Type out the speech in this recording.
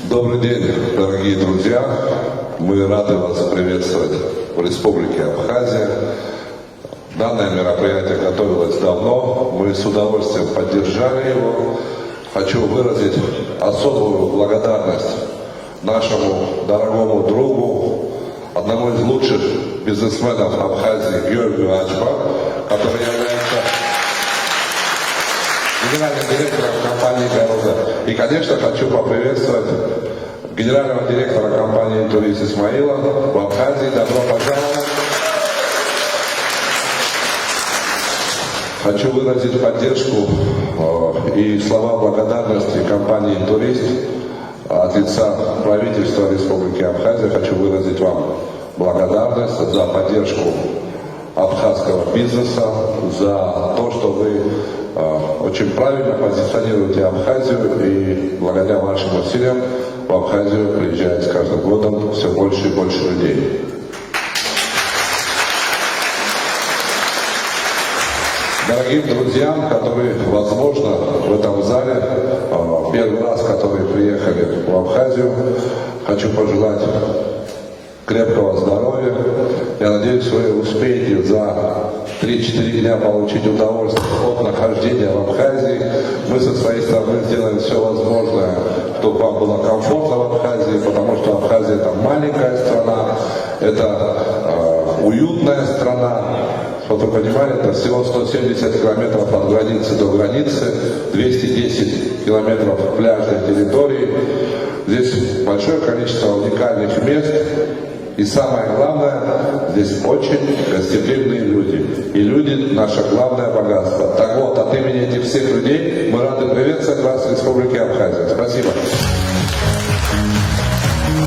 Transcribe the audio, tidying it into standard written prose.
Добрый день, дорогие друзья! Мы рады вас приветствовать в Республике Абхазия. Данное мероприятие готовилось давно, мы с удовольствием поддержали его. Хочу выразить особую благодарность нашему дорогому другу, одному из лучших бизнесменов Абхазии Георгию Ачба, который является генеральным директором компании «Гаруга». И, конечно, хочу поприветствовать генерального директора компании «Турист» Исмаила в Абхазии. Добро пожаловать! Хочу выразить поддержку и слова благодарности компании «Турист» от лица правительства Республики Абхазия. Хочу выразить вам благодарность за поддержку абхазского бизнеса, за то, что вы очень правильно позиционируете Абхазию, и благодаря вашим усилиям в Абхазию приезжает с каждым годом все больше и больше людей. Дорогим друзьям, которые, возможно, в этом зале первый раз, которые приехали в Абхазию, хочу пожелать крепкого здоровья. Я надеюсь, вы успеете за 3-4 дня получить удовольствие от нахождения в Абхазии. Мы со своей стороны сделаем все возможное, чтобы вам было комфортно в Абхазии, потому что Абхазия — это маленькая страна, это уютная страна. Чтобы вы понимали, это всего 170 километров от границы до границы, 210 километров пляжной территории. Здесь большое количество уникальных мест. И самое главное, здесь очень гостеприимные люди. И люди — наше главное богатство. Так вот, от имени этих всех людей мы рады приветствовать вас в Республике Абхазия. Спасибо.